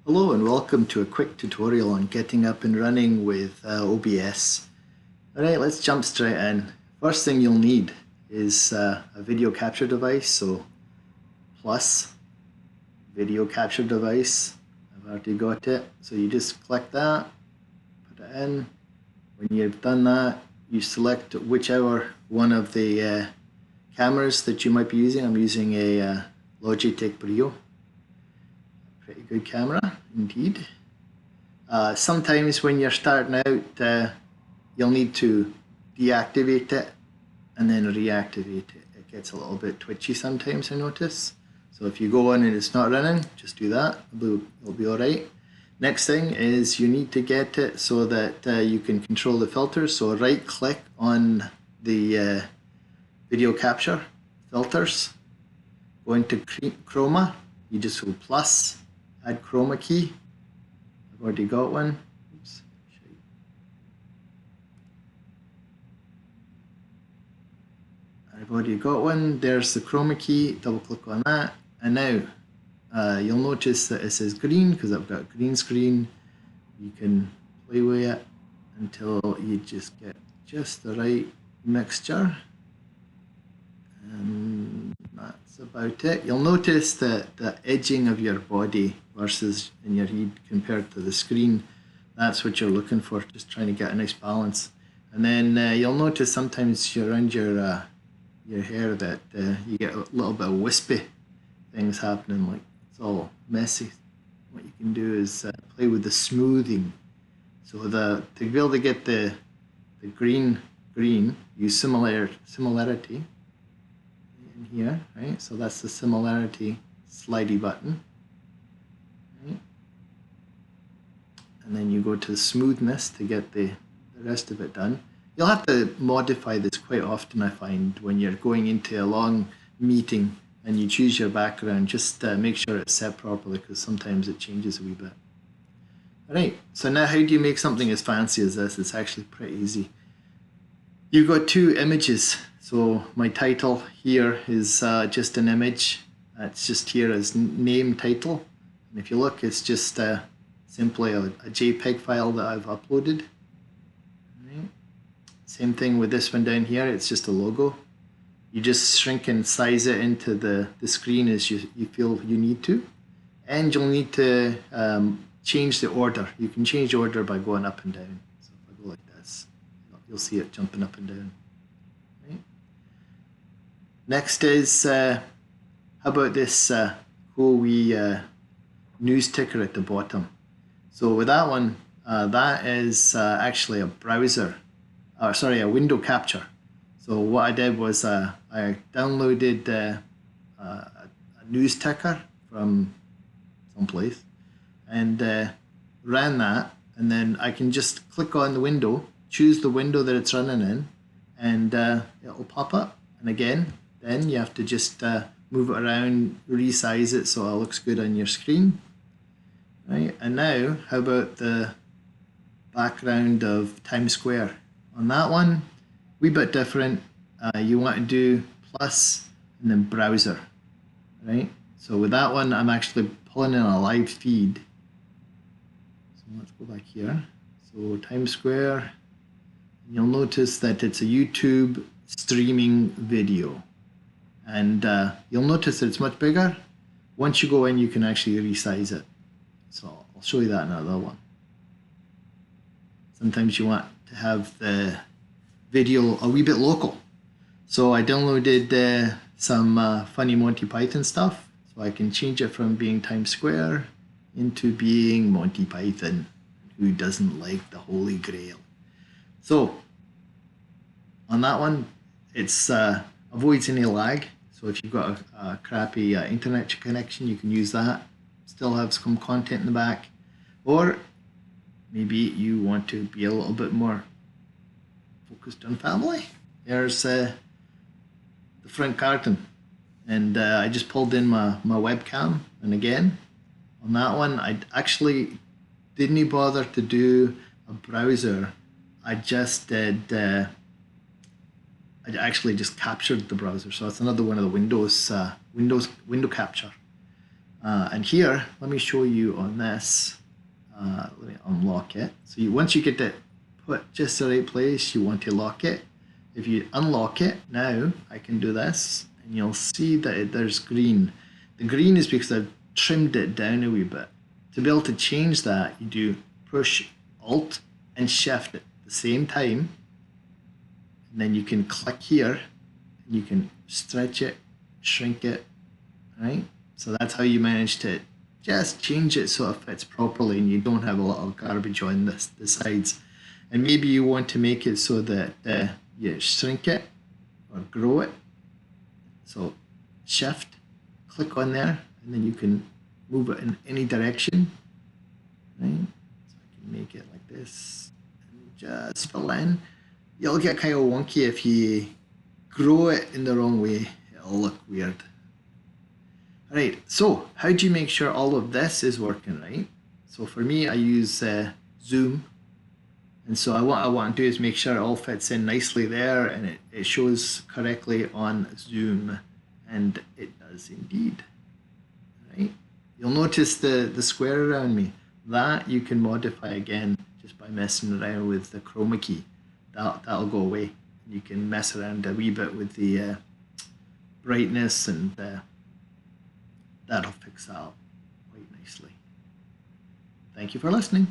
Hello and welcome to a quick tutorial on getting up and running with OBS. Alright, let's jump straight in. First thing you'll need is a video capture device, so plus video capture device. I've already got it, so you just click that, put it in. When you've done that, you select whichever one of the cameras that you might be using. I'm using a Logitech Brio. Pretty good camera indeed. Sometimes when you're starting out, you'll need to deactivate it and then reactivate it. It gets a little bit twitchy sometimes, I notice. So if you go in and it's not running, just do that. It'll be alright. Next thing is you need to get it so that you can control the filters. So right click on the video capture filters, go into chroma, you just go plus, add chroma key. I've already got one. Oops. I've already got one. There's the chroma key. Double click on that, and now you'll notice that it says green because I've got a green screen. You can play with it until you just get just the right mixture. And that's about it. You'll notice that the edging of your body versus in your head compared to the screen, that's what you're looking for, just trying to get a nice balance. And then you'll notice sometimes around your hair that you get a little bit of wispy things happening, like it's all messy. What you can do is play with the smoothing. So to be able to get the green, use similarity in here, right? So that's the similarity slidey button, right? And then you go to smoothness to get the rest of it done. You'll have to modify this quite often, I find, when you're going into a long meeting and you choose your background. Just make sure it's set properly because sometimes it changes a wee bit. Alright, so now how do you make something as fancy as this? It's actually pretty easy. You've got two images. So my title here is just an image. It's just here as name title. And if you look, it's just simply a JPEG file that I've uploaded. Right. Same thing with this one down here. It's just a logo. You just shrink and size it into the screen as you feel you need to. And you'll need to change the order. You can change the order by going up and down. So if I go like this, you'll see it jumping up and down. Right. Next is, how about this cool wee news ticker at the bottom. So with that one, that is actually a browser, a window capture. So what I did was I downloaded a news ticker from someplace and ran that, and then I can just click on the window, choose the window that it's running in, and it'll pop up. And again, then you have to just move it around, resize it so it looks good on your screen. Right, and now how about the background of Times Square? On that one, wee bit different. You want to do plus and then browser, right? So with that one, I'm actually pulling in a live feed. So let's go back here. So Times Square, and you'll notice that it's a YouTube streaming video. And you'll notice that it's much bigger. Once you go in, you can actually resize it. So I'll show you that in another one. Sometimes you want to have the video a wee bit local. So I downloaded some funny Monty Python stuff. So I can change it from being Times Square into being Monty Python. Who doesn't like the Holy Grail? So on that one, it's avoids any lag. So if you've got a crappy internet connection, you can use that. Still have some content in the back. Or maybe you want to be a little bit more focused on family. There's the front curtain. And I just pulled in my webcam. And again, on that one, I actually didn't bother to do a browser. I just did... I actually just captured the browser, so it's another one of the window capture. And here, let me show you on this. Let me unlock it. So once you get it put just the right place, you want to lock it. If you unlock it, now I can do this, and you'll see that there's green. The green is because I've trimmed it down a wee bit. To be able to change that, you do push Alt and Shift at the same time, and then you can click here, and you can stretch it, shrink it, right? So that's how you manage to just change it so it fits properly and you don't have a lot of garbage on the sides. And maybe you want to make it so that you shrink it or grow it. So Shift, click on there, and then you can move it in any direction, right? So I can make it like this and just fill in. You'll get kind of wonky if you grow it in the wrong way. It'll look weird. Right, so how do you make sure all of this is working right? So for me, I use zoom. And so what I want to do is make sure it all fits in nicely there and it shows correctly on zoom. And it does indeed, right? You'll notice the square around me. That you can modify again just by messing around with the chroma key. That'll go away. You can mess around a wee bit with the brightness, and that'll fix that up quite nicely. Thank you for listening.